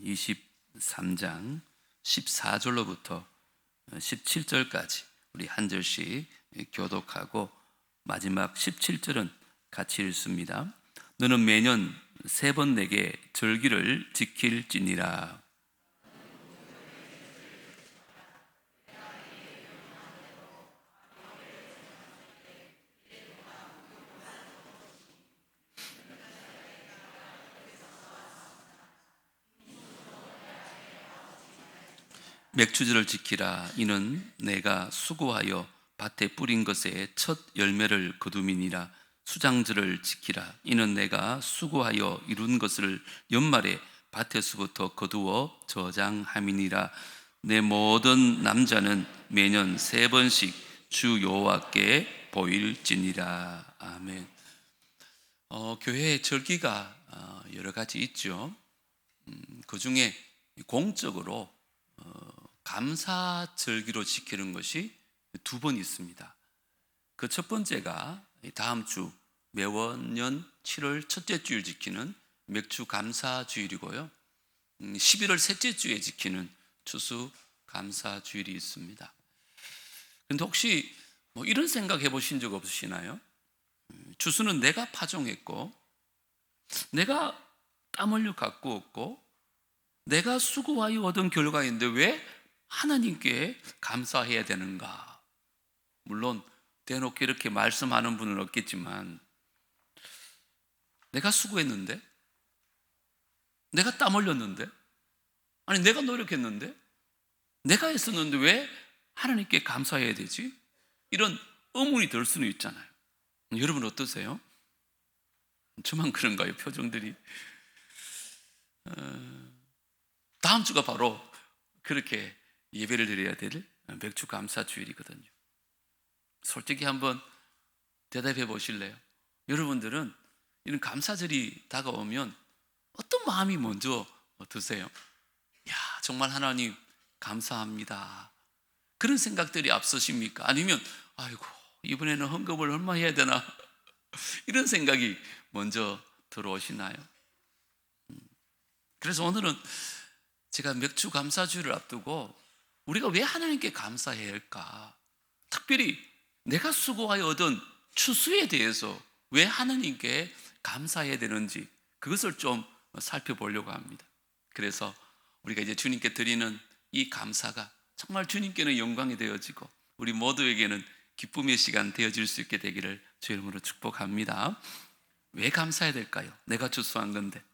23장 14절로부터 17절까지 우리 한 절씩 교독하고 마지막 17절은 같이 읽습니다. 너는 매년 3번 내게 절기를 지킬지니라. 맥추절을 지키라. 이는 내가 수고하여 밭에 뿌린 것의 첫 열매를 거둠이니라. 수장절을 지키라. 이는 내가 수고하여 이룬 것을 연말에 밭에서부터 거두어 저장함이니라. 내 모든 남자는 매년 3번씩 주 여호와께 보일지니라. 아멘. 교회의 절기가 여러 가지 있죠. 그 중에 공적으로 감사절기로 지키는 것이 2번 있습니다. 그 첫 번째가 다음 주 매월 7월 첫째 주일 지키는 맥주 감사주일이고요. 11월 셋째 주에 지키는 추수 감사주일이 있습니다. 그런데 혹시 이런 생각 해보신 적 없으시나요? 추수는 내가 파종했고 내가 땀 흘려 가꾸었고 내가 수고하여 얻은 결과인데 왜 하나님께 감사해야 되는가? 물론 대놓고 이렇게 말씀하는 분은 없겠지만 내가 수고했는데, 내가 땀 흘렸는데, 아니 내가 노력했는데, 내가 했었는데 왜 하나님께 감사해야 되지? 이런 의문이 들 수는 있잖아요. 여러분 어떠세요? 저만 그런가요? 표정들이. 다음 주가 바로 그렇게 예배를 드려야 될 맥주 감사 주일이거든요. 솔직히 한번 대답해 보실래요? 여러분들은 이런 감사절이 다가오면 어떤 마음이 먼저 드세요? 야, 정말 하나님 감사합니다. 그런 생각들이 앞서십니까? 아니면 아이고 이번에는 헌금을 얼마 해야 되나? 이런 생각이 먼저 들어오시나요? 그래서 오늘은 제가 맥주 감사주일을 앞두고 우리가 왜 하나님께 감사해야 할까? 특별히 내가 수고하여 얻은 추수에 대해서 왜 하나님께 감사해야 되는지 그것을 좀 살펴보려고 합니다. 그래서 우리가 이제 주님께 드리는 이 감사가 정말 주님께는 영광이 되어지고 우리 모두에게는 기쁨의 시간 되어질 수 있게 되기를 주의 이름으로 축복합니다. 왜 감사해야 될까요? 내가 추수한 건데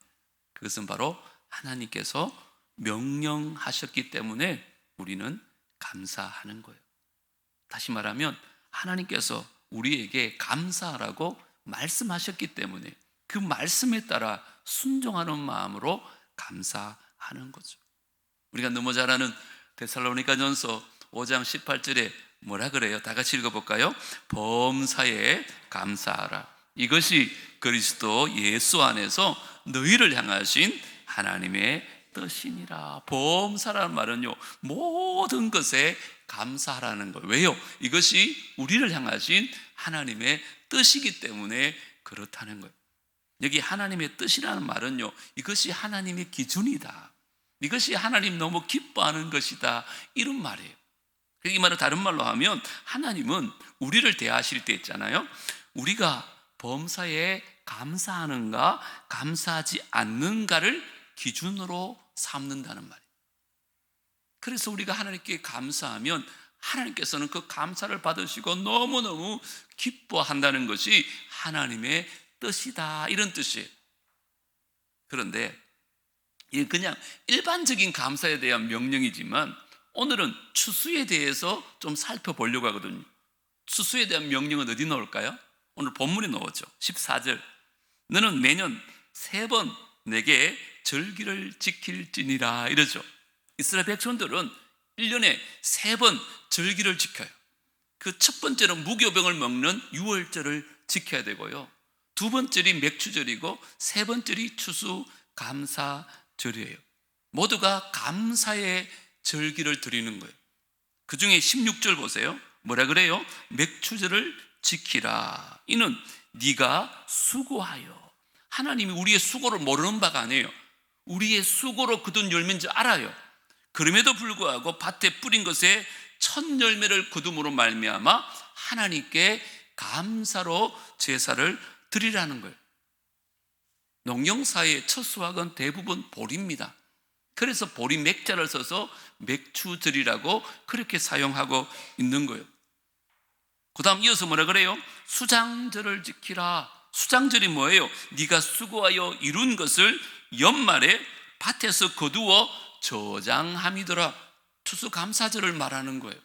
그것은 바로 하나님께서 명령하셨기 때문에 우리는 감사하는 거예요. 다시 말하면 하나님께서 우리에게 감사하라고 말씀하셨기 때문에 그 말씀에 따라 순종하는 마음으로 감사하는 거죠. 우리가 너무 잘 아는 데살로니가전서 5장 18절에 뭐라 그래요? 다 같이 읽어볼까요? 범사에 감사하라. 이것이 그리스도 예수 안에서 너희를 향하신 하나님의 뜻이니라. 범사라는 말은요, 모든 것에 감사하라는 거예요. 왜요? 이것이 우리를 향하신 하나님의 뜻이기 때문에 그렇다는 거예요. 여기 하나님의 뜻이라는 말은요, 이것이 하나님의 기준이다. 이것이 하나님 너무 기뻐하는 것이다. 이런 말이에요. 이 말을 다른 말로 하면 하나님은 우리를 대하실 때 있잖아요. 우리가 범사에 감사하는가, 감사하지 않는가를 기준으로 삼는다는 말이에요. 그래서 우리가 하나님께 감사하면 하나님께서는 그 감사를 받으시고 너무너무 기뻐한다는 것이 하나님의 뜻이다. 이런 뜻이에요. 그런데 이게 그냥 일반적인 감사에 대한 명령이지만 오늘은 추수에 대해서 좀 살펴보려고 하거든요. 추수에 대한 명령은 어디 나올까요? 오늘 본문에 나오죠. 14절. 너는 매년 3번 내게 절기를 지킬지니라 이러죠. 이스라엘 백성들은 1년에 3번 절기를 지켜요. 그 첫 번째는 무교병을 먹는 유월절을 지켜야 되고요. 두 번째이 맥추절이고 세 번째이 추수 감사절이에요. 모두가 감사의 절기를 드리는 거예요. 그 중에 16절 보세요. 뭐라 그래요? 맥추절을 지키라. 이는 네가 수고하여. 하나님이 우리의 수고를 모르는 바가 아니에요. 우리의 수고로 거둔 열매인지 알아요. 그럼에도 불구하고 밭에 뿌린 것에 첫 열매를 거둠으로 말미암아 하나님께 감사로 제사를 드리라는 거예요. 농경사의 첫 수확은 대부분 보리입니다. 그래서 보리 맥자를 써서 맥주절이라고 그렇게 사용하고 있는 거예요. 그 다음 이어서 뭐라 그래요? 수장절을 지키라. 수장절이 뭐예요? 네가 수고하여 이룬 것을 연말에 밭에서 거두어 저장함이더라. 추수감사절을 말하는 거예요.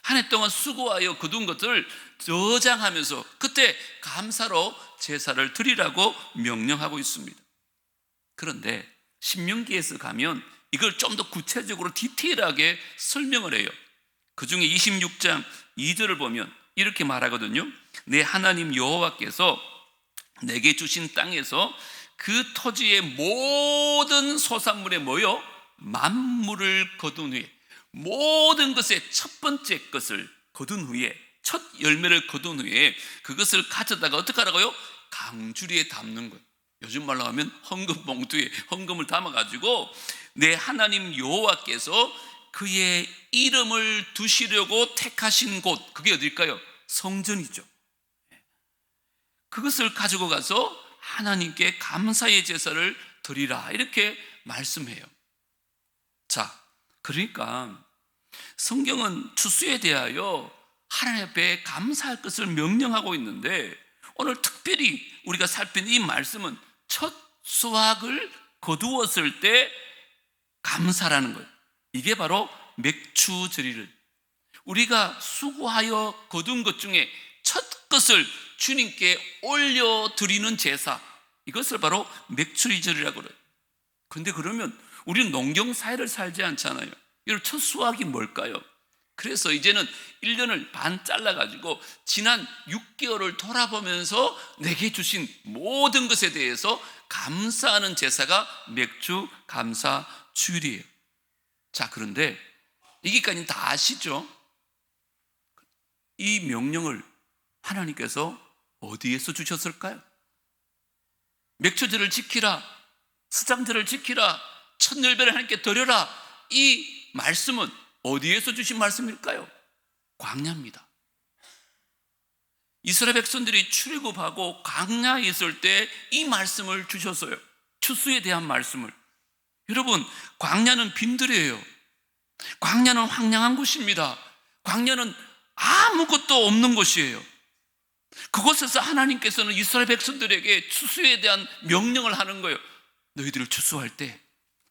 한 해 동안 수고하여 거둔 것을 저장하면서 그때 감사로 제사를 드리라고 명령하고 있습니다. 그런데 신명기에서 가면 이걸 좀 더 구체적으로 디테일하게 설명을 해요. 그 중에 26장 2절을 보면 이렇게 말하거든요. 내 하나님 여호와께서 내게 주신 땅에서 그 토지의 모든 소산물에 모여 만물을 거둔 후에, 모든 것의 첫 번째 것을 거둔 후에, 첫 열매를 거둔 후에 그것을 가져다가 어떻게 하라고요? 강주리에 담는 거예요. 요즘 말로 하면 헌금 봉투에 헌금을 담아가지고 내 하나님 여호와께서 그의 이름을 두시려고 택하신 곳, 그게 어딜까요? 성전이죠. 그것을 가지고 가서 하나님께 감사의 제사를 드리라, 이렇게 말씀해요. 자, 그러니까 성경은 추수에 대하여 하나님 앞에 감사할 것을 명령하고 있는데, 오늘 특별히 우리가 살핀 이 말씀은 첫 수확을 거두었을 때 감사라는 거예요. 이게 바로 맥추절이를, 우리가 수고하여 거둔 것 중에 첫 것을 주님께 올려드리는 제사, 이것을 바로 맥추리절이라고 그래요. 그런데 그러면 우리는 농경사회를 살지 않잖아요. 이런 첫 수확이 뭘까요? 그래서 이제는 1년을 반 잘라가지고 지난 6개월을 돌아보면서 내게 주신 모든 것에 대해서 감사하는 제사가 맥주 감사 주일이에요. 자, 그런데 여기까지 다 아시죠? 이 명령을 하나님께서 어디에서 주셨을까요? 맥주절을 지키라, 수장절을 지키라, 첫 열매를 하나님께 드려라, 이 말씀은 어디에서 주신 말씀일까요? 광야입니다. 이스라엘 백성들이 출애굽하고 광야에 있을 때 이 말씀을 주셨어요. 추수에 대한 말씀을. 여러분, 광야는 빈들이에요. 광야는 황량한 곳입니다. 광야는 아무것도 없는 곳이에요. 그곳에서 하나님께서는 이스라엘 백성들에게 추수에 대한 명령을 하는 거예요. 너희들을 추수할 때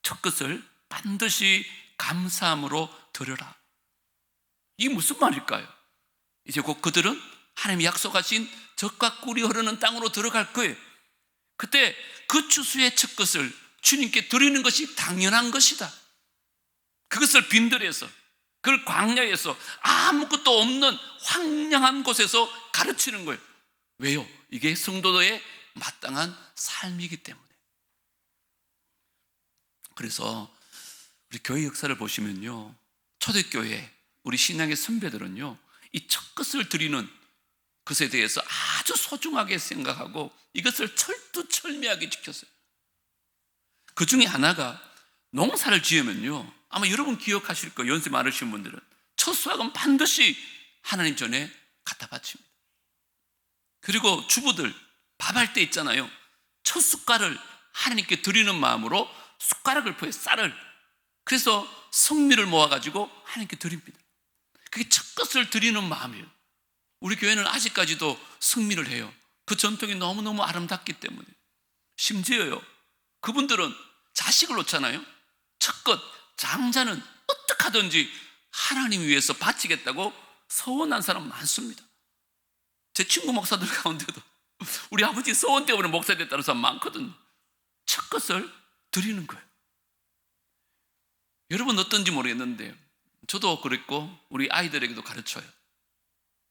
첫 것을 반드시 감사함으로 드려라. 이게 무슨 말일까요? 이제 곧 그들은 하나님이 약속하신 젖과 꿀이 흐르는 땅으로 들어갈 거예요. 그때 그 추수의 첫 것을 주님께 드리는 것이 당연한 것이다. 그것을 빈들에서, 그걸 광야에서, 아무것도 없는 황량한 곳에서 가르치는 거예요. 왜요? 이게 성도의 마땅한 삶이기 때문에. 그래서 우리 교회 역사를 보시면요, 초대교회 우리 신앙의 선배들은요, 이 첫 것을 드리는 것에 대해서 아주 소중하게 생각하고 이것을 철두철미하게 지켰어요. 그 중에 하나가, 농사를 지으면요, 아마 여러분 기억하실 거예요. 연세 많으신 분들은 첫 수확은 반드시 하나님 전에 갖다 바칩니다. 그리고 주부들 밥할 때 있잖아요, 첫 숟갈을 하나님께 드리는 마음으로 숟가락을 포해 쌀을, 그래서 성미를 모아가지고 하나님께 드립니다. 그게 첫 것을 드리는 마음이에요. 우리 교회는 아직까지도 성미를 해요. 그 전통이 너무너무 아름답기 때문에. 심지어요, 그분들은 자식을 놓잖아요. 첫 것, 장자는 어떻게 하든지 하나님 위해서 바치겠다고 서원한 사람 많습니다. 제 친구 목사들 가운데도 우리 아버지 서원 때문에 목사 됐다는 사람 많거든요. 첫 것을 드리는 거예요. 여러분 어떤지 모르겠는데 저도 그랬고 우리 아이들에게도 가르쳐요.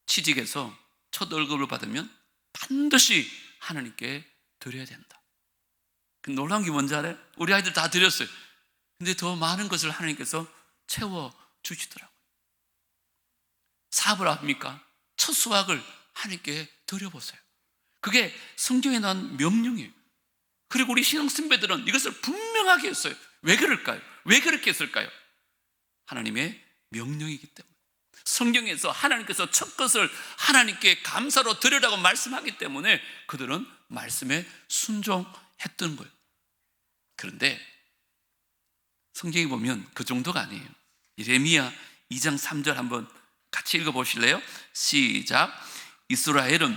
취직해서 첫 월급을 받으면 반드시 하나님께 드려야 된다. 놀라운 게 뭔지 알아요? 우리 아이들 다 드렸어요. 근데 더 많은 것을 하나님께서 채워주시더라고요. 사업을 합니까? 첫 수확을 하나님께 드려보세요. 그게 성경에 나온 명령이에요. 그리고 우리 신앙 선배들은 이것을 분명하게 했어요. 왜 그럴까요? 왜 그렇게 했을까요? 하나님의 명령이기 때문에. 성경에서 하나님께서 첫 것을 하나님께 감사로 드리라고 말씀하기 때문에 그들은 말씀에 순종했던 거예요. 그런데 성경에 보면 그 정도가 아니에요. 예레미야 2장 3절 한번 같이 읽어보실래요? 시작. 이스라엘은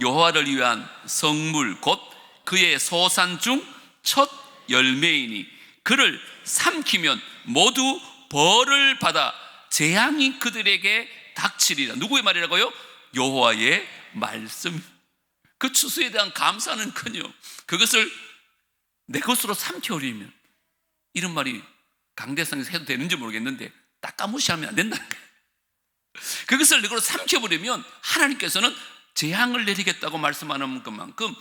여호와를 위한 성물 곧 그의 소산 중 첫 열매이니 그를 삼키면 모두 벌을 받아 재앙이 그들에게 닥치리라. 누구의 말이라고요? 여호와의 말씀. 그 추수에 대한 감사는커녕 그것을 내 것으로 삼켜버리면, 이런 말이 강대상에서 해도 되는지 모르겠는데 닦아무시하면 안 된다는 거예요. 그것을 내 것으로 삼켜버리면 하나님께서는 재앙을 내리겠다고 말씀하는 것만큼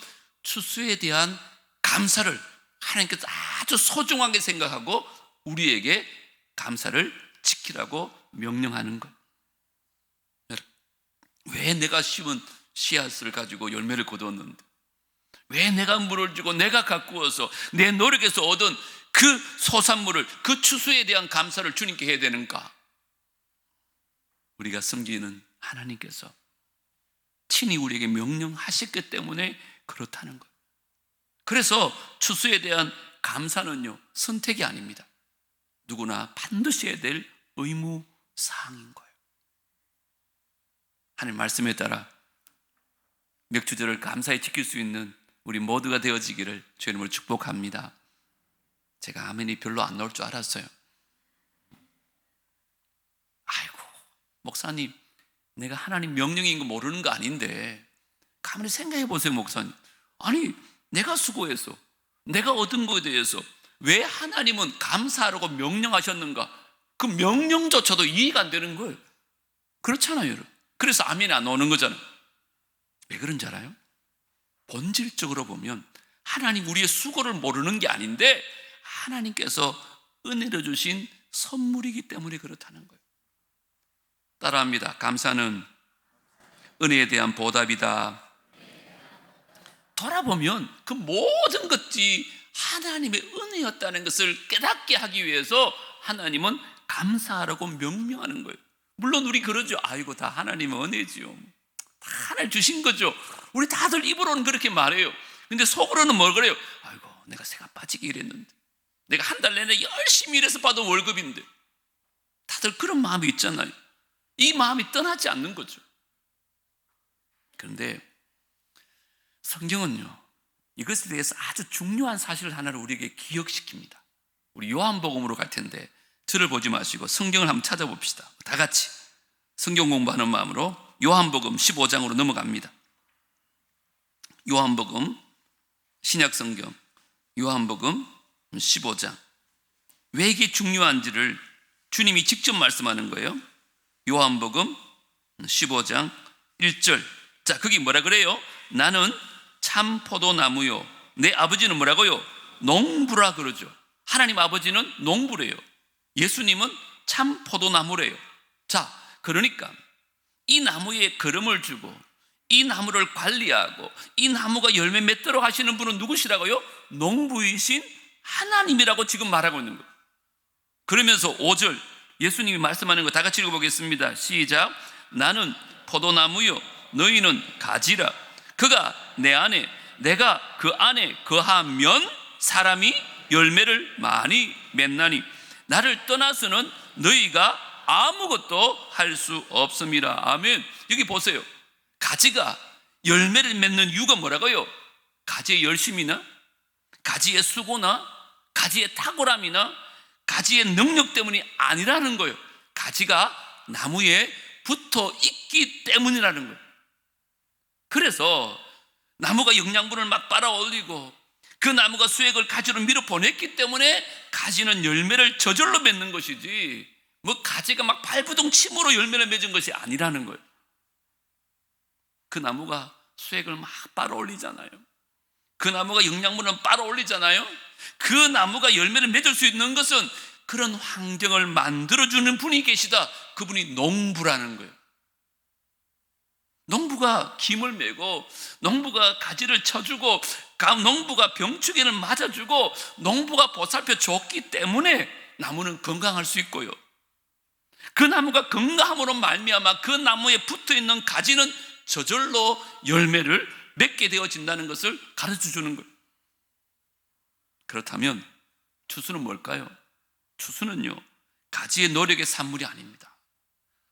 추수에 대한 감사를 하나님께서 아주 소중하게 생각하고 우리에게 감사를 지키라고 명령하는 거예요. 왜 내가 심은 씨앗을 가지고 열매를 거두었는데, 왜 내가 물을 주고 내가 가꾸어서 내 노력에서 얻은 그 소산물을, 그 추수에 대한 감사를 주님께 해야 되는가? 우리가 섬기는 하나님께서 친히 우리에게 명령하셨기 때문에 그렇다는 거예요. 그래서 추수에 대한 감사는요, 선택이 아닙니다. 누구나 반드시 해야 될 의무 사항인 거예요. 하나님 말씀에 따라 맥주절을 감사히 지킬 수 있는 우리 모두가 되어지기를 주의 이름으로 축복합니다. 제가 아멘이 별로 안 나올 줄 알았어요. 아이고, 목사님, 내가 하나님 명령인 거 모르는 거 아닌데 가만히 생각해 보세요. 목사님, 아니 내가 수고해서 내가 얻은 거에 대해서 왜 하나님은 감사하라고 명령하셨는가? 그 명령조차도 이해가 안 되는 거예요. 그렇잖아요, 여러분. 그래서 아멘이 안 오는 거잖아요. 왜 그런지 알아요? 본질적으로 보면 하나님 우리의 수고를 모르는 게 아닌데 하나님께서 은혜로 주신 선물이기 때문에 그렇다는 거예요. 따라합니다. 감사는 은혜에 대한 보답이다. 돌아보면 그 모든 것이 하나님의 은혜였다는 것을 깨닫게 하기 위해서 하나님은 감사하라고 명령하는 거예요. 물론 우리 그러죠. 아이고, 다 하나님의 은혜지요. 다 하나님 주신 거죠. 우리 다들 입으로는 그렇게 말해요. 근데 속으로는 뭘 그래요? 아이고, 내가 새가 빠지게 일했는데, 내가 한 달 내내 열심히 일해서 받은 월급인데. 다들 그런 마음이 있잖아요. 이 마음이 떠나지 않는 거죠. 그런데 성경은요, 이것에 대해서 아주 중요한 사실을 하나를 우리에게 기억시킵니다. 우리 요한복음으로 갈 텐데 저를 보지 마시고 성경을 한번 찾아봅시다. 다 같이 성경 공부하는 마음으로 요한복음 15장으로 넘어갑니다. 요한복음, 신약성경 요한복음 15장. 왜 이게 중요한지를 주님이 직접 말씀하는 거예요. 요한복음 15장 1절. 자, 거기 뭐라 그래요? 나는 참 포도나무요, 내 아버지는 뭐라고요? 농부라 그러죠. 하나님 아버지는 농부래요. 예수님은 참 포도나무래요. 자, 그러니까 이 나무에 거름을 주고 이 나무를 관리하고 이 나무가 열매 맺도록 하시는 분은 누구시라고요? 농부이신 하나님이라고 지금 말하고 있는 거예요. 그러면서 5절 예수님이 말씀하는 거 다 같이 읽어보겠습니다. 시작. 나는 포도나무요, 너희는 가지라. 그가 내 안에, 내가 그 안에 거하면 사람이 열매를 많이 맺나니 나를 떠나서는 너희가 아무것도 할 수 없음이라. 아멘. 여기 보세요. 가지가 열매를 맺는 이유가 뭐라고요? 가지의 열심이나 가지의 수고나 가지의 탁월함이나 가지의 능력 때문이 아니라는 거예요. 가지가 나무에 붙어 있기 때문이라는 거예요. 그래서 나무가 영양분을 막 빨아올리고 그 나무가 수액을 가지로 밀어 보냈기 때문에 가지는 열매를 저절로 맺는 것이지, 뭐 가지가 막 발부둥 침으로 열매를 맺은 것이 아니라는 거예요. 그 나무가 수액을 막 빨아올리잖아요. 그 나무가 영양분을 빨아올리잖아요. 그 나무가 열매를 맺을 수 있는 것은 그런 환경을 만들어주는 분이 계시다. 그분이 농부라는 거예요. 농부가 김을 메고 농부가 가지를 쳐주고 농부가 병충해를 맞아주고 농부가 보살펴 줬기 때문에 나무는 건강할 수 있고요, 그 나무가 건강함으로 말미암아 그 나무에 붙어있는 가지는 저절로 열매를 맺게 되어진다는 것을 가르쳐 주는 거예요. 그렇다면 추수는 뭘까요? 추수는요, 가지의 노력의 산물이 아닙니다.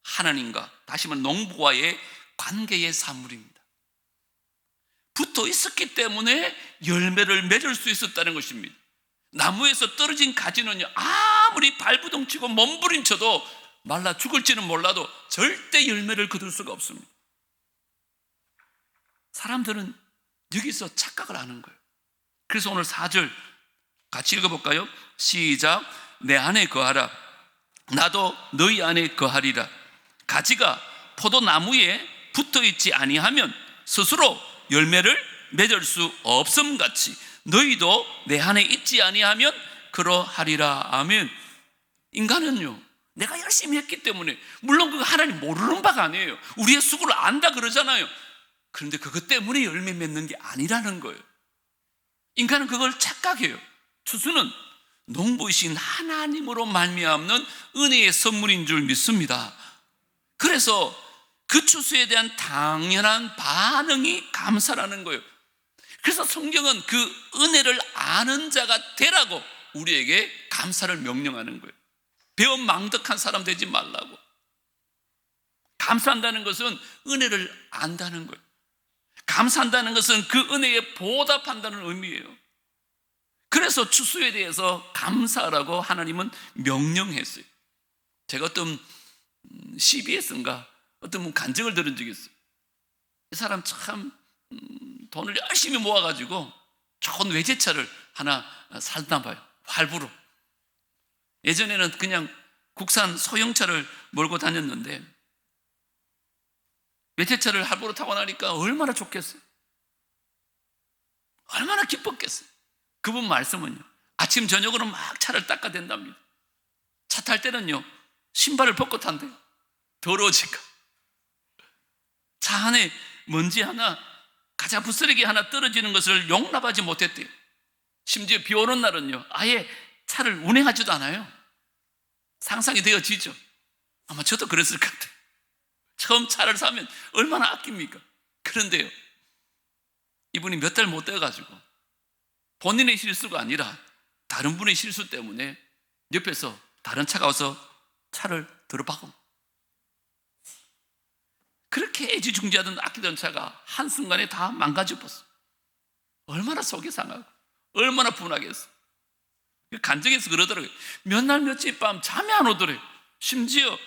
하나님과, 다시 말해 농부와의 관계의 산물입니다. 붙어 있었기 때문에 열매를 맺을 수 있었다는 것입니다. 나무에서 떨어진 가지는요, 아무리 발부동치고 몸부림쳐도 말라 죽을지는 몰라도 절대 열매를 거둘 수가 없습니다. 사람들은 여기서 착각을 하는 거예요. 그래서 오늘 4절 같이 읽어볼까요? 시작. 내 안에 거하라. 나도 너희 안에 거하리라. 가지가 포도나무에 붙어있지 아니하면 스스로 열매를 맺을 수 없음같이 너희도 내 안에 있지 아니하면 그러하리라. 아멘. 인간은요, 내가 열심히 했기 때문에, 물론 그거 하나님 모르는 바가 아니에요. 우리의 수고를 안다 그러잖아요. 그런데 그것 때문에 열매 맺는 게 아니라는 거예요. 인간은 그걸 착각해요. 추수는 농부이신 하나님으로 말미암는 은혜의 선물인 줄 믿습니다. 그래서 그 추수에 대한 당연한 반응이 감사라는 거예요. 그래서 성경은 그 은혜를 아는 자가 되라고 우리에게 감사를 명령하는 거예요. 배은망덕한 사람 되지 말라고. 감사한다는 것은 은혜를 안다는 거예요. 감사한다는 것은 그 은혜에 보답한다는 의미예요. 그래서 추수에 대해서 감사하라고 하나님은 명령했어요. 제가 어떤 CBS인가 어떤 간증을 들은 적이 있어요. 이 사람 참 돈을 열심히 모아가지고 좋은 외제차를 하나 살나 봐요. 할부로. 예전에는 그냥 국산 소형차를 몰고 다녔는데 외제차를 할부로 타고 나니까 얼마나 좋겠어요. 얼마나 기뻤겠어요. 그분 말씀은요, 아침 저녁으로 막 차를 닦아댄답니다. 차 탈 때는요, 신발을 벗고 탄대요. 더러워질까. 차 안에 먼지 하나, 가자 부스러기 하나 떨어지는 것을 용납하지 못했대요. 심지어 비 오는 날은요, 아예 차를 운행하지도 않아요. 상상이 되어지죠. 아마 저도 그랬을 것 같아요. 처음 차를 사면 얼마나 아낍니까? 그런데요, 이분이 몇 달 못 돼가지고 본인의 실수가 아니라 다른 분의 실수 때문에 옆에서 다른 차가 와서 차를 들어박은, 그렇게 애지중지하던 아끼던 차가 한순간에 다 망가져 버렸어요. 얼마나 속이 상하고 얼마나 분하겠어. 간증에서 그러더라고요. 몇 날 며칠 밤 잠이 안 오더래요. 심지어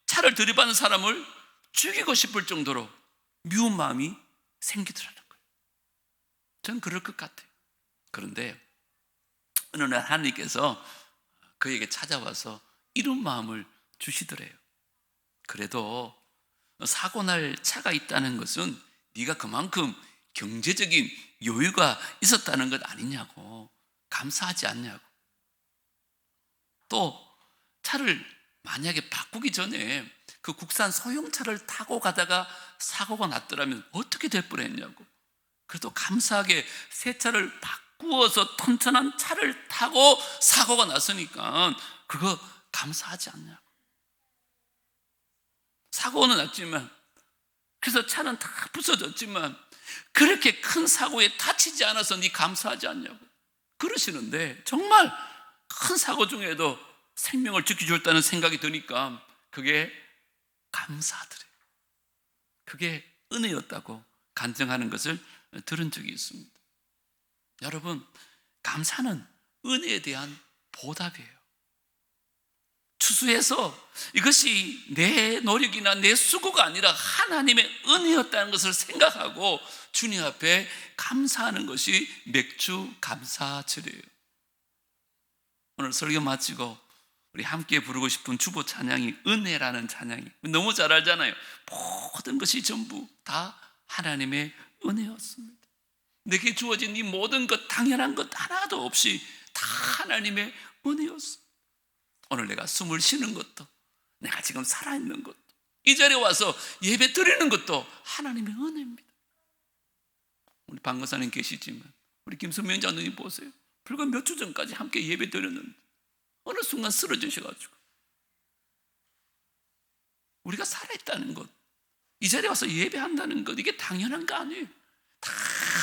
차를 들이받는 사람을 죽이고 싶을 정도로 미운 마음이 생기더라는 거예요. 저는 그럴 것 같아요. 그런데 어느 날 하나님께서 그에게 찾아와서 이런 마음을 주시더래요. 그래도 사고 날 차가 있다는 것은 네가 그만큼 경제적인 여유가 있었다는 것 아니냐고, 감사하지 않냐고. 또 차를 만약에 바꾸기 전에 그 국산 소형차를 타고 가다가 사고가 났더라면 어떻게 될 뻔했냐고. 그래도 감사하게 새 차를 바꾸어서 튼튼한 차를 타고 사고가 났으니까 그거 감사하지 않냐고. 사고는 났지만, 그래서 차는 다 부서졌지만 그렇게 큰 사고에 다치지 않아서 네 감사하지 않냐고 그러시는데, 정말 큰 사고 중에도 생명을 지켜줬다는 생각이 드니까 그게 감사하더래요. 그게 은혜였다고 간증하는 것을 들은 적이 있습니다. 여러분, 감사는 은혜에 대한 보답이에요. 추수해서 이것이 내 노력이나 내 수고가 아니라 하나님의 은혜였다는 것을 생각하고 주님 앞에 감사하는 것이 맥주 감사절이에요. 오늘 설교 마치고 우리 함께 부르고 싶은 주보 찬양이 은혜라는 찬양이, 너무 잘 알잖아요. 모든 것이 전부 다 하나님의 은혜였습니다. 내게 주어진 이 모든 것, 당연한 것 하나도 없이 다 하나님의 은혜였습니다. 오늘 내가 숨을 쉬는 것도, 내가 지금 살아있는 것도, 이 자리에 와서 예배 드리는 것도 하나님의 은혜입니다. 우리 박목사님 계시지만 우리 김수명 장로님 보세요. 불과 몇 주 전까지 함께 예배 드렸는데 어느 순간 쓰러지셔가지고. 우리가 살아있다는 것, 이 자리에 와서 예배한다는 것, 이게 당연한 거 아니에요. 다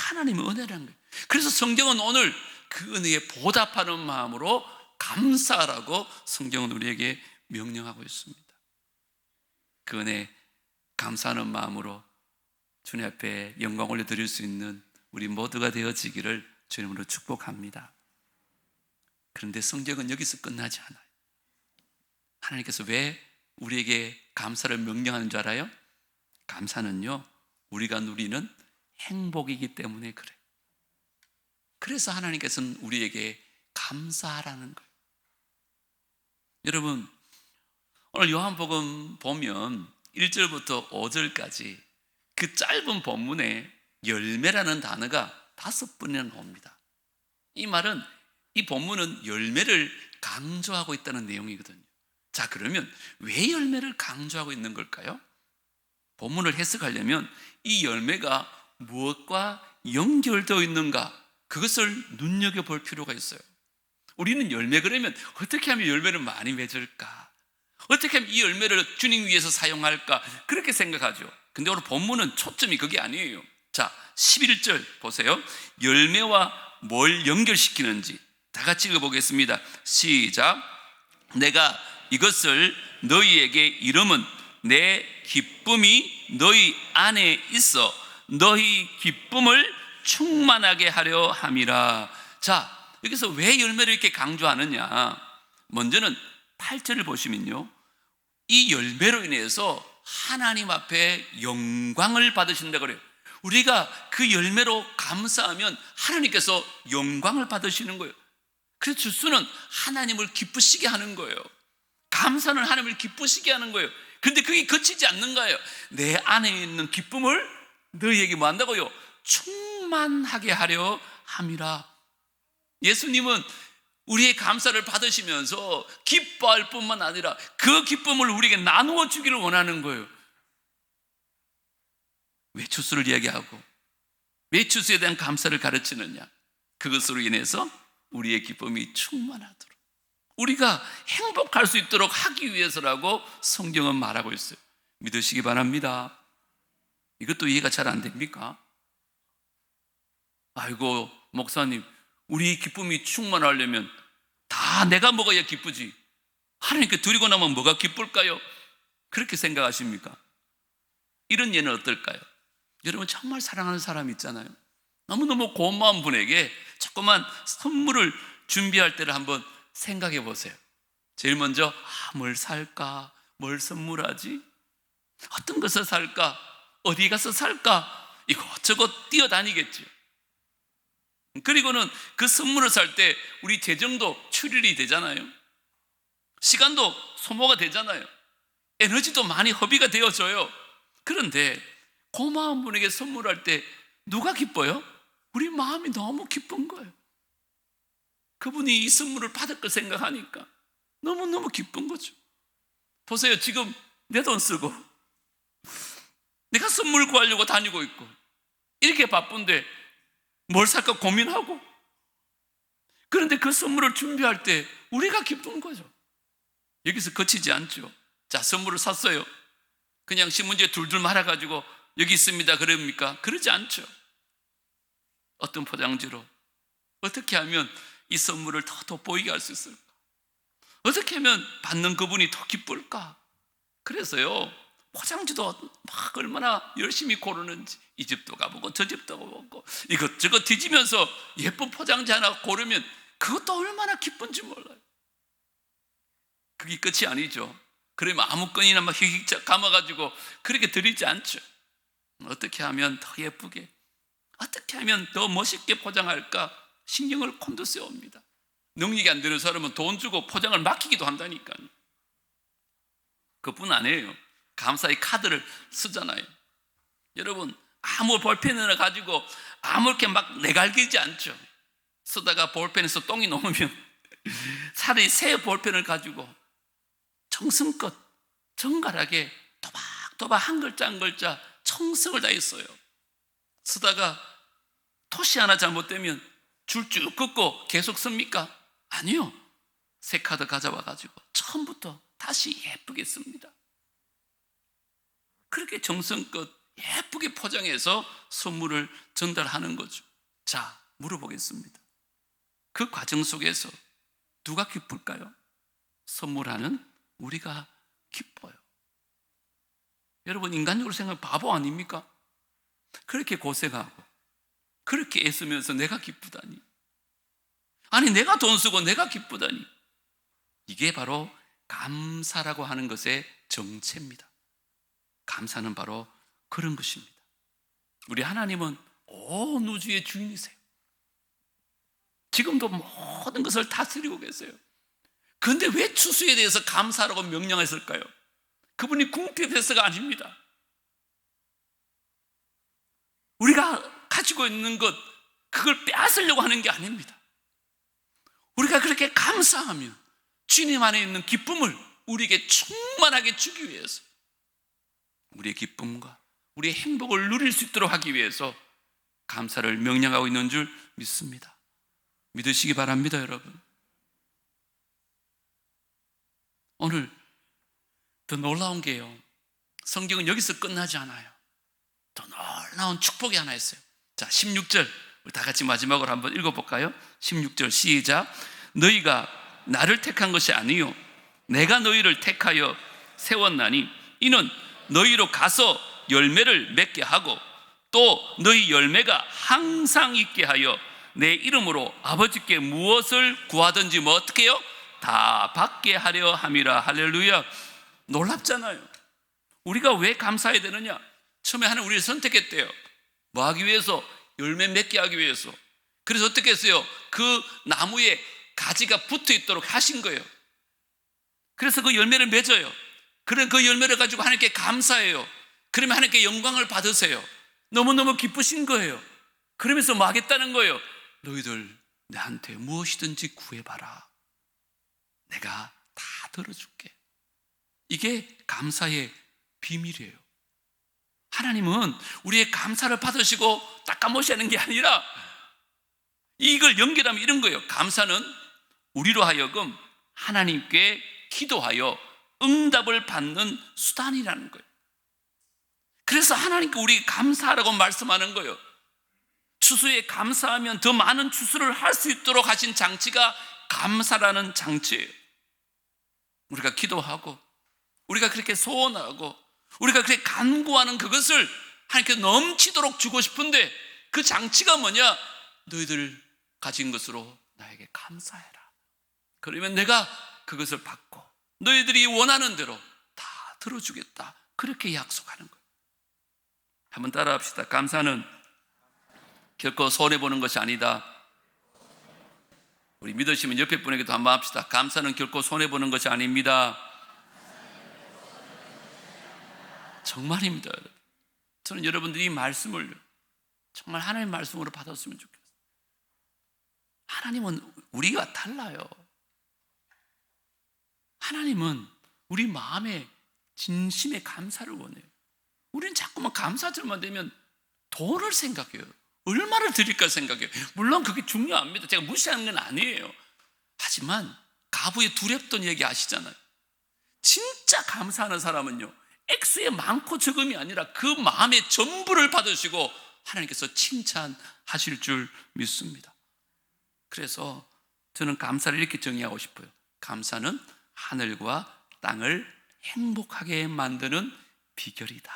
하나님의 은혜라는 거예요. 그래서 성경은 오늘 그 은혜에 보답하는 마음으로 감사하라고 성경은 우리에게 명령하고 있습니다. 그 은혜 감사하는 마음으로 주님 앞에 영광 올려드릴 수 있는 우리 모두가 되어지기를 주님으로 축복합니다. 그런데 성경은 여기서 끝나지 않아요. 하나님께서 왜 우리에게 감사를 명령하는 줄 알아요? 감사는요, 우리가 누리는 행복이기 때문에 그래요. 그래서 하나님께서는 우리에게 감사하라는 거예요. 여러분, 오늘 요한복음 보면 1절부터 5절까지 그 짧은 본문에 열매라는 단어가 5번이나 나옵니다. 이 말은, 이 본문은 열매를 강조하고 있다는 내용이거든요. 자, 그러면 왜 열매를 강조하고 있는 걸까요? 본문을 해석하려면 이 열매가 무엇과 연결되어 있는가, 그것을 눈여겨볼 필요가 있어요. 우리는 열매 그러면 어떻게 하면 열매를 많이 맺을까? 어떻게 하면 이 열매를 주님 위해서 사용할까? 그렇게 생각하죠. 근데 오늘 본문은 초점이 그게 아니에요. 자, 11절 보세요. 열매와 뭘 연결시키는지 다 같이 읽어보겠습니다. 시작. 내가 이것을 너희에게 이름은 내 기쁨이 너희 안에 있어 너희 기쁨을 충만하게 하려 함이라. 자, 여기서 왜 열매를 이렇게 강조하느냐? 먼저는 8절을 보시면요, 이 열매로 인해서 하나님 앞에 영광을 받으신다 그래요. 우리가 그 열매로 감사하면 하나님께서 영광을 받으시는 거예요. 그래서 주수는 하나님을 기쁘시게 하는 거예요. 감사는 하나님을 기쁘시게 하는 거예요. 그런데 그게 그치지 않는 거예요. 내 안에 있는 기쁨을 너희에게 뭐 한다고요? 충만하게 하려 함이라. 예수님은 우리의 감사를 받으시면서 기뻐할 뿐만 아니라 그 기쁨을 우리에게 나누어 주기를 원하는 거예요. 왜 추수를 이야기하고 왜 추수에 대한 감사를 가르치느냐? 그것으로 인해서 우리의 기쁨이 충만하도록, 우리가 행복할 수 있도록 하기 위해서라고 성경은 말하고 있어요. 믿으시기 바랍니다. 이것도 이해가 잘 안 됩니까? 아이고 목사님, 우리 기쁨이 충만하려면 다 내가 먹어야 기쁘지, 하나님께 드리고 나면 뭐가 기쁠까요? 그렇게 생각하십니까? 이런 예는 어떨까요? 여러분, 정말 사랑하는 사람 있잖아요. 너무너무 고마운 분에게 자꾸만 선물을 준비할 때를 한번 생각해 보세요. 제일 먼저 뭘 살까? 뭘 선물하지? 어떤 것을 살까? 어디 가서 살까? 이것저것 뛰어다니겠죠. 그리고는 그 선물을 살 때 우리 재정도 출혈이 되잖아요. 시간도 소모가 되잖아요. 에너지도 많이 허비가 되어져요. 그런데 고마운 분에게 선물할 때 누가 기뻐요? 우리 마음이 너무 기쁜 거예요. 그분이 이 선물을 받을 걸 생각하니까 너무너무 기쁜 거죠. 보세요, 지금 내 돈 쓰고 내가 선물 구하려고 다니고 있고 이렇게 바쁜데 뭘 살까 고민하고, 그런데 그 선물을 준비할 때 우리가 기쁜 거죠. 여기서 그치지 않죠. 자, 선물을 샀어요. 그냥 신문지에 둘둘 말아가지고 여기 있습니다 그럽니까? 그러지 않죠. 어떤 포장지로 어떻게 하면 이 선물을 더 돋보이게 할 수 있을까? 어떻게 하면 받는 그분이 더 기쁠까? 그래서요, 포장지도 막 얼마나 열심히 고르는지, 이 집도 가보고 저 집도 가보고 이것저것 뒤지면서 예쁜 포장지 하나 고르면 그것도 얼마나 기쁜지 몰라요. 그게 끝이 아니죠. 그러면 아무 건이나 막 휙휙 감아가지고 그렇게 드리지 않죠. 어떻게 하면 더 예쁘게, 어떻게 하면 더 멋있게 포장할까 신경을 곤두세웁니다. 능력이 안 되는 사람은 돈 주고 포장을 맡기기도 한다니까요. 그뿐 아니에요. 감사의 카드를 쓰잖아요. 여러분, 아무 볼펜을 가지고 아무렇게 막 내갈기지 않죠. 쓰다가 볼펜에서 똥이 넘으면 차라리 새 볼펜을 가지고 정성껏 정갈하게 도박도박 한 글자 한 글자 정성을 다했어요. 쓰다가 토시 하나 잘못되면 줄 쭉 긋고 계속 씁니까? 아니요. 새 카드 가져와가지고 처음부터 다시 예쁘게 씁니다. 그렇게 정성껏 예쁘게 포장해서 선물을 전달하는 거죠. 자, 물어보겠습니다. 그 과정 속에서 누가 기쁠까요? 선물하는 우리가 기뻐요. 여러분, 인간적으로 생각하면 바보 아닙니까? 그렇게 고생하고 그렇게 애쓰면서 내가 기쁘다니, 아니 내가 돈 쓰고 내가 기쁘다니, 이게 바로 감사라고 하는 것의 정체입니다. 감사는 바로 그런 것입니다. 우리 하나님은 온 우주의 주인이세요. 지금도 모든 것을 다스리고 계세요. 그런데 왜 추수에 대해서 감사라고 명령했을까요? 그분이 궁핍해서가 아닙니다. 우리가 가지고 있는 것, 그걸 빼앗으려고 하는 게 아닙니다. 우리가 그렇게 감사하면 주님 안에 있는 기쁨을 우리에게 충만하게 주기 위해서, 우리의 기쁨과 우리의 행복을 누릴 수 있도록 하기 위해서 감사를 명령하고 있는 줄 믿습니다. 믿으시기 바랍니다, 여러분. 오늘 더 놀라운 게요, 성경은 여기서 끝나지 않아요. 더 놀라운 축복이 하나 있어요. 자, 16절 우리 다 같이 마지막으로 한번 읽어볼까요? 16절 시작. 너희가 나를 택한 것이 아니요 내가 너희를 택하여 세웠나니 이는 너희로 가서 열매를 맺게 하고 또 너희 열매가 항상 있게 하여 내 이름으로 아버지께 무엇을 구하든지 뭐 어떻게 해요? 다 받게 하려 함이라. 할렐루야. 놀랍잖아요. 우리가 왜 감사해야 되느냐? 처음에 하나님 우리를 선택했대요. 뭐 하기 위해서? 열매 맺게 하기 위해서. 그래서 어떻게 했어요? 그 나무에 가지가 붙어 있도록 하신 거예요. 그래서 그 열매를 맺어요. 그런 그 열매를 가지고 하나님께 감사해요. 그러면 하나님께 영광을 받으세요. 너무너무 기쁘신 거예요. 그러면서 뭐 하겠다는 거예요? 너희들 나한테 무엇이든지 구해봐라. 내가 다 들어줄게. 이게 감사의 비밀이에요. 하나님은 우리의 감사를 받으시고 닦아모시는 게 아니라 이걸 연결하면 이런 거예요. 감사는 우리로 하여금 하나님께 기도하여 응답을 받는 수단이라는 거예요. 그래서 하나님께 우리 감사하라고 말씀하는 거예요. 추수에 감사하면 더 많은 추수를 할 수 있도록 하신 장치가 감사라는 장치예요. 우리가 기도하고 우리가 그렇게 소원하고 우리가 그렇게 간구하는 그것을 하나님께 넘치도록 주고 싶은데 그 장치가 뭐냐? 너희들 가진 것으로 나에게 감사해라. 그러면 내가 그것을 받고 너희들이 원하는 대로 다 들어주겠다. 그렇게 약속하는 거예요. 한번 따라합시다. 감사는 결코 손해보는 것이 아니다. 우리 믿으시면 옆에 분에게도 한번 합시다. 감사는 결코 손해보는 것이 아닙니다. 정말입니다. 여러분. 저는 여러분들이 이 말씀을 정말 하나님의 말씀으로 받았으면 좋겠어요. 하나님은 우리가 달라요. 하나님은 우리 마음에 진심의 감사를 원해요. 우리는 자꾸만 감사절만 되면 돈을 생각해요. 얼마를 드릴까 생각해요. 물론 그게 중요합니다. 제가 무시하는 건 아니에요. 하지만 가부의 두렵던 얘기 아시잖아요. 진짜 감사하는 사람은요, 액수의 많고 적음이 아니라 그 마음의 전부를 받으시고 하나님께서 칭찬하실 줄 믿습니다. 그래서 저는 감사를 이렇게 정의하고 싶어요. 감사는 하늘과 땅을 행복하게 만드는 비결이다.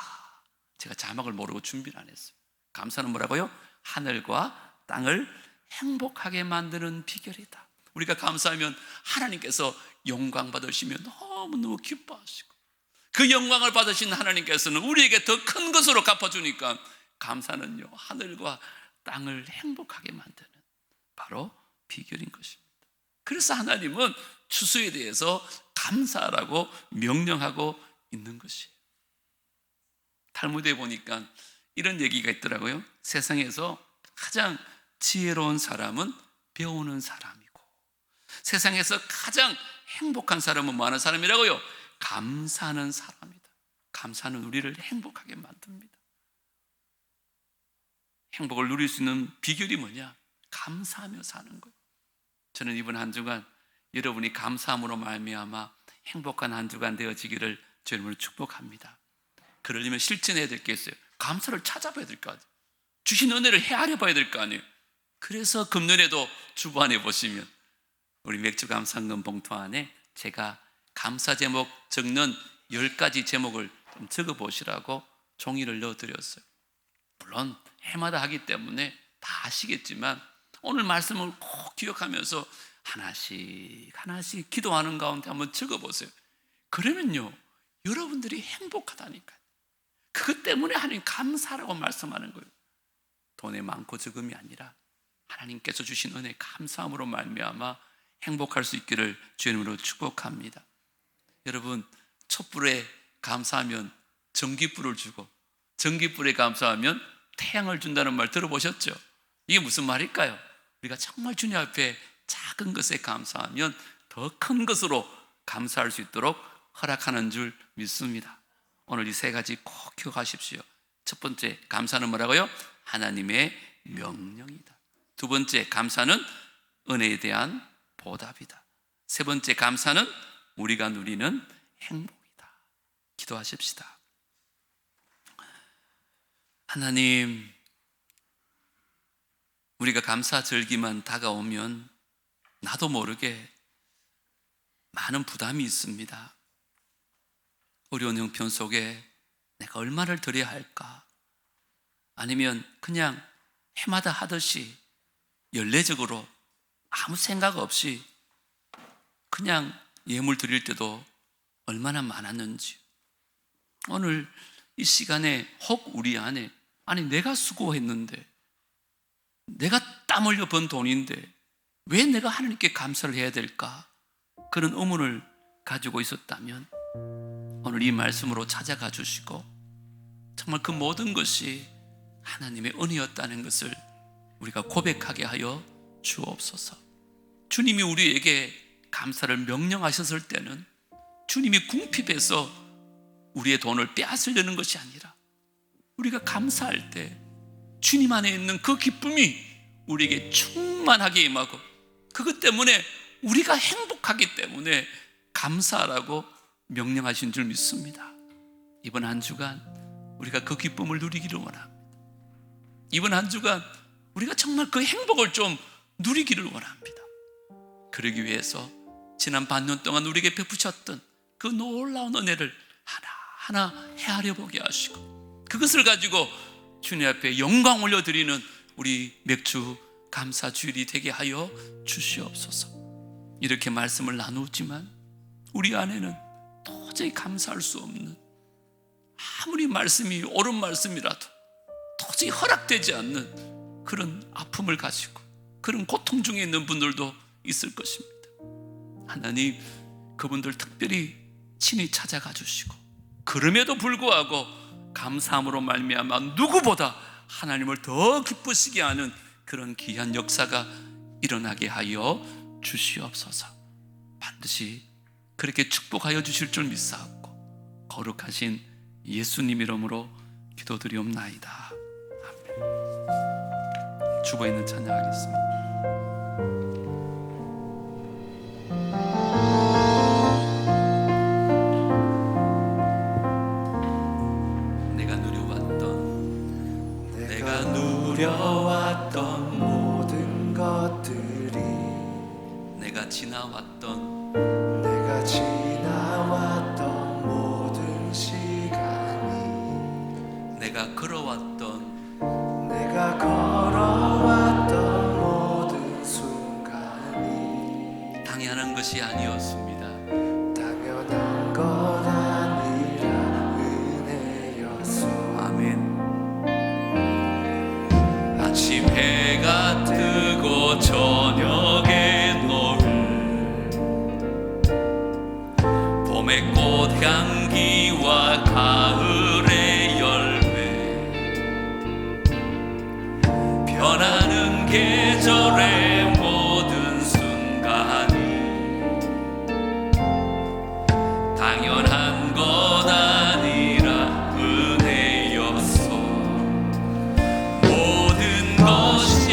제가 자막을 모르고 준비를 안 했어요. 감사는 뭐라고요? 하늘과 땅을 행복하게 만드는 비결이다. 우리가 감사하면 하나님께서 영광 받으시며 너무너무 기뻐하시고 그 영광을 받으신 하나님께서는 우리에게 더 큰 것으로 갚아주니까 감사는요, 하늘과 땅을 행복하게 만드는 바로 비결인 것입니다. 그래서 하나님은 추수에 대해서 감사하라고 명령하고 있는 것이에요. 탈무드에 보니까 이런 얘기가 있더라고요. 세상에서 가장 지혜로운 사람은 배우는 사람이고 세상에서 가장 행복한 사람은 뭐 하는 사람이라고요? 감사하는 사람이다. 감사는 우리를 행복하게 만듭니다. 행복을 누릴 수 있는 비결이 뭐냐? 감사하며 사는 거예요. 저는 이번 한 주간 여러분이 감사함으로 말미암아 행복한 한 주간 되어지기를 주님으로 축복합니다. 그러려면 실천해야 될 게 있어요. 감사를 찾아봐야 될 거 아니에요. 주신 은혜를 헤아려 봐야 될 거 아니에요. 그래서 금년에도 주보안에 보시면 우리 맥주 감사금 봉투 안에 제가 감사 제목 적는 10가지 제목을 좀 적어 보시라고 종이를 넣어드렸어요. 물론 해마다 하기 때문에 다 아시겠지만 오늘 말씀을 꼭 기억하면서 하나씩 하나씩 기도하는 가운데 한번 적어보세요. 그러면요 여러분들이 행복하다니까요. 그것 때문에 하나님 감사라고 말씀하는 거예요. 돈의 많고 적음이 아니라 하나님께서 주신 은혜 감사함으로 말미암아 행복할 수 있기를 주님으로 축복합니다. 여러분, 촛불에 감사하면 전기불을 주고 전기불에 감사하면 태양을 준다는 말 들어보셨죠? 이게 무슨 말일까요? 우리가 정말 주님 앞에 작은 것에 감사하면 더 큰 것으로 감사할 수 있도록 허락하는 줄 믿습니다. 오늘 이 세 가지 꼭 기억하십시오. 첫 번째, 감사는 뭐라고요? 하나님의 명령이다. 두 번째, 감사는 은혜에 대한 보답이다. 세 번째, 감사는 우리가 누리는 행복이다. 기도하십시다. 하나님, 우리가 감사절기만 다가오면 나도 모르게 많은 부담이 있습니다. 어려운 형편 속에 내가 얼마를 드려야 할까? 아니면 그냥 해마다 하듯이 연례적으로 아무 생각 없이 그냥 예물 드릴 때도 얼마나 많았는지, 오늘 이 시간에 혹 우리 안에 아니 내가 수고했는데 내가 땀 흘려 번 돈인데 왜 내가 하나님께 감사를 해야 될까? 그런 의문을 가지고 있었다면 오늘 이 말씀으로 찾아가 주시고 정말 그 모든 것이 하나님의 은혜였다는 것을 우리가 고백하게 하여 주옵소서. 주님이 우리에게 감사를 명령하셨을 때는 주님이 궁핍해서 우리의 돈을 빼앗으려는 것이 아니라 우리가 감사할 때 주님 안에 있는 그 기쁨이 우리에게 충만하게 임하고 그것 때문에 우리가 행복하기 때문에 감사하라고 명령하신 줄 믿습니다. 이번 한 주간 우리가 그 기쁨을 누리기를 원합니다. 이번 한 주간 우리가 정말 그 행복을 좀 누리기를 원합니다. 그러기 위해서 지난 반년 동안 우리에게 베푸셨던 그 놀라운 은혜를 하나하나 헤아려 보게 하시고 그것을 가지고 주님 앞에 영광 올려드리는 우리 맥주 감사 주일이 되게 하여 주시옵소서. 이렇게 말씀을 나누지만 우리 안에는 도저히 감사할 수 없는, 아무리 말씀이 옳은 말씀이라도 도저히 허락되지 않는 그런 아픔을 가지고 그런 고통 중에 있는 분들도 있을 것입니다. 하나님, 그분들 특별히 친히 찾아가 주시고 그럼에도 불구하고 감사함으로 말미암아 누구보다 하나님을 더 기쁘시게 하는 그런 귀한 역사가 일어나게 하여 주시옵소서. 반드시 그렇게 축복하여 주실 줄 믿사옵고 거룩하신 예수님 이름으로 기도드리옵나이다. 아멘. 주보 있는 찬양하겠습니다. 누려왔던 모든 것들이 내가 지나왔던 모든 시간이 내가 걸어왔던 모든 순간이 당연한 것이 아니었습니다. 당연한 것 아니라 은혜였소. 아멘. 아침 해가 뜨고 저녁에 노을, 봄의 꽃향기와 가을의 열매, 변하는 계절의 모든 순간이 당연한 것 아니라 은혜였소. 모든 것이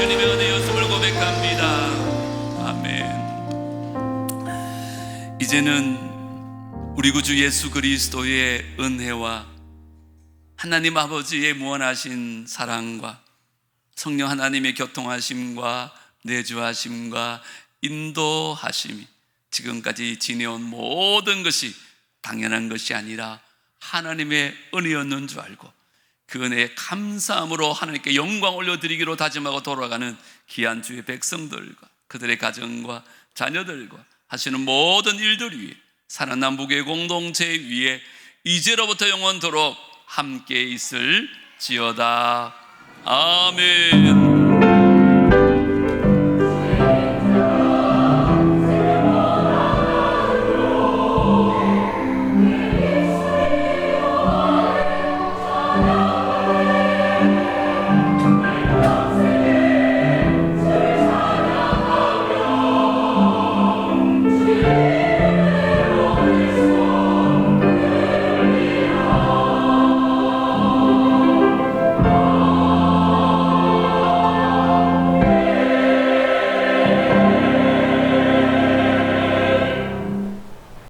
주님의 은혜였음을 고백합니다. 아멘. 이제는 우리 구주 예수 그리스도의 은혜와 하나님 아버지의 무한하신 사랑과 성령 하나님의 교통하심과 내주하심과 인도하심이 지금까지 지내온 모든 것이 당연한 것이 아니라 하나님의 은혜였는 줄 알고 그 은혜에 감사함으로 하나님께 영광 올려드리기로 다짐하고 돌아가는 귀한 주의 백성들과 그들의 가정과 자녀들과 하시는 모든 일들 위에 살아남북의 공동체 위에 이제로부터 영원토록 함께 있을지어다. 아멘.